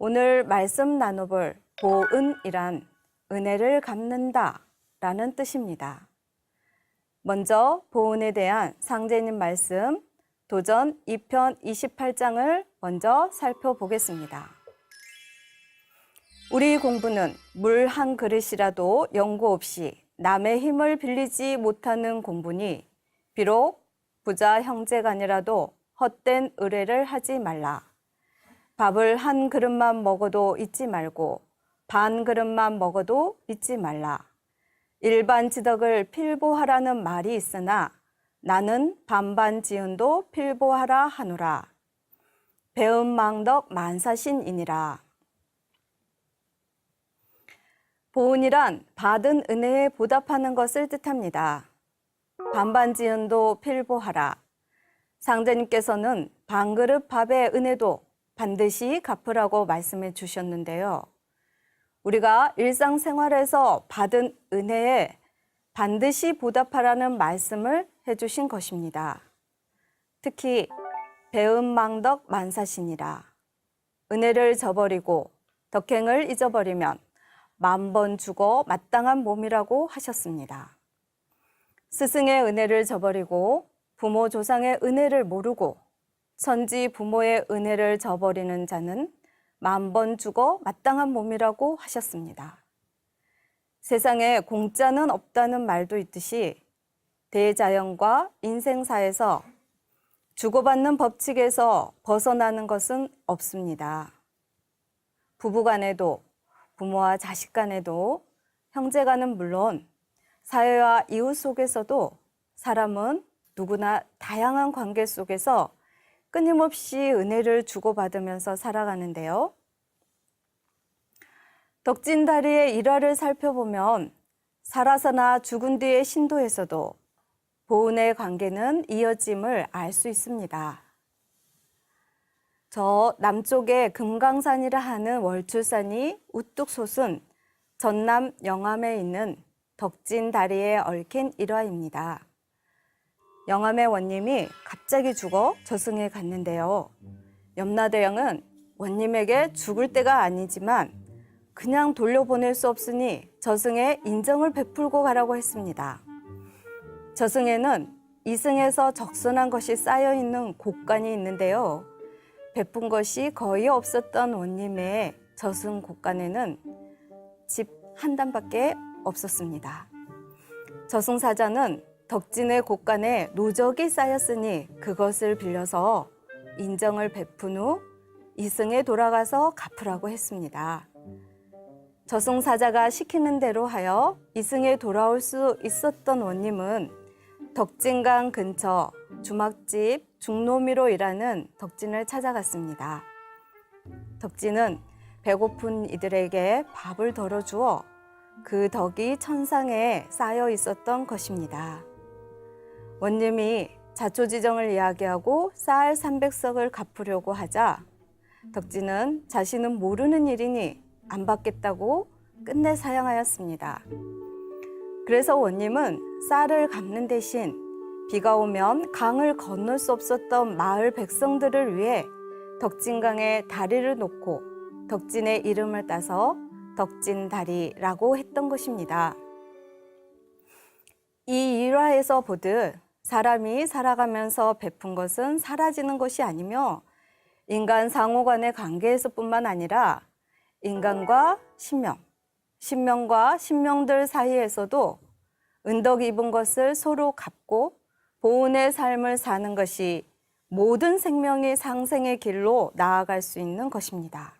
오늘 말씀 나눠볼 보은이란 은혜를 갚는다 라는 뜻입니다. 먼저 보은에 대한 상제님 말씀 도전 2편 28장을 먼저 살펴보겠습니다. 우리 공부는 물 한 그릇이라도 연고 없이 남의 힘을 빌리지 못하는 공부니 비록 부자 형제간이라도 헛된 의뢰를 하지 말라. 밥을 한 그릇만 먹어도 잊지 말고 반 그릇만 먹어도 잊지 말라. 일반 지덕을 필보하라는 말이 있으나 나는 반반 지은도 필보하라 하노라. 배은망덕 만사신이니라. 보은이란 받은 은혜에 보답하는 것을 뜻합니다. 반반 지은도 필보하라. 상제님께서는 반그릇 밥의 은혜도 반드시 갚으라고 말씀해 주셨는데요. 우리가 일상생활에서 받은 은혜에 반드시 보답하라는 말씀을 해주신 것입니다. 특히 배은망덕 만사신이라. 은혜를 저버리고 덕행을 잊어버리면 만번 죽어 마땅한 몸이라고 하셨습니다. 스승의 은혜를 저버리고 부모 조상의 은혜를 모르고 천지 부모의 은혜를 저버리는 자는 만번 죽어 마땅한 몸이라고 하셨습니다. 세상에 공짜는 없다는 말도 있듯이 대자연과 인생사에서 주고받는 법칙에서 벗어나는 것은 없습니다. 부부간에도 부모와 자식 간에도 형제간은 물론 사회와 이웃 속에서도 사람은 누구나 다양한 관계 속에서 끊임없이 은혜를 주고받으면서 살아가는데요. 덕진다리의 일화를 살펴보면 살아서나 죽은 뒤의 신도에서도 보은의 관계는 이어짐을 알 수 있습니다. 저 남쪽에 금강산이라 하는 월출산이 우뚝 솟은 전남 영암에 있는 덕진다리에 얽힌 일화입니다. 영암의 원님이 갑자기 죽어 저승에 갔는데요. 염라대왕은 원님에게 죽을 때가 아니지만 그냥 돌려보낼 수 없으니 저승에 인정을 베풀고 가라고 했습니다. 저승에는 이승에서 적선한 것이 쌓여있는 곡간이 있는데요. 베푼 것이 거의 없었던 원님의 저승 곡간에는 집 한 단밖에 없었습니다. 저승사자는 덕진의 곡간에 노적이 쌓였으니 그것을 빌려서 인정을 베푼 후 이승에 돌아가서 갚으라고 했습니다. 저승사자가 시키는 대로 하여 이승에 돌아올 수 있었던 원님은 덕진강 근처 주막집 중노미로 일하는 덕진을 찾아갔습니다. 덕진은 배고픈 이들에게 밥을 덜어주어 그 덕이 천상에 쌓여 있었던 것입니다. 원님이 자초지정을 이야기하고 쌀 300석을 갚으려고 하자 덕진은 자신은 모르는 일이니 안 받겠다고 끝내 사양하였습니다. 그래서 원님은 쌀을 갚는 대신 비가 오면 강을 건널 수 없었던 마을 백성들을 위해 덕진강에 다리를 놓고 덕진의 이름을 따서 덕진다리라고 했던 것입니다. 이 일화에서 보듯 사람이 살아가면서 베푼 것은 사라지는 것이 아니며 인간 상호 간의 관계에서뿐만 아니라 인간과 신명, 신명과 신명들 사이에서도 은덕 입은 것을 서로 갚고 보은의 삶을 사는 것이 모든 생명이 상생의 길로 나아갈 수 있는 것입니다.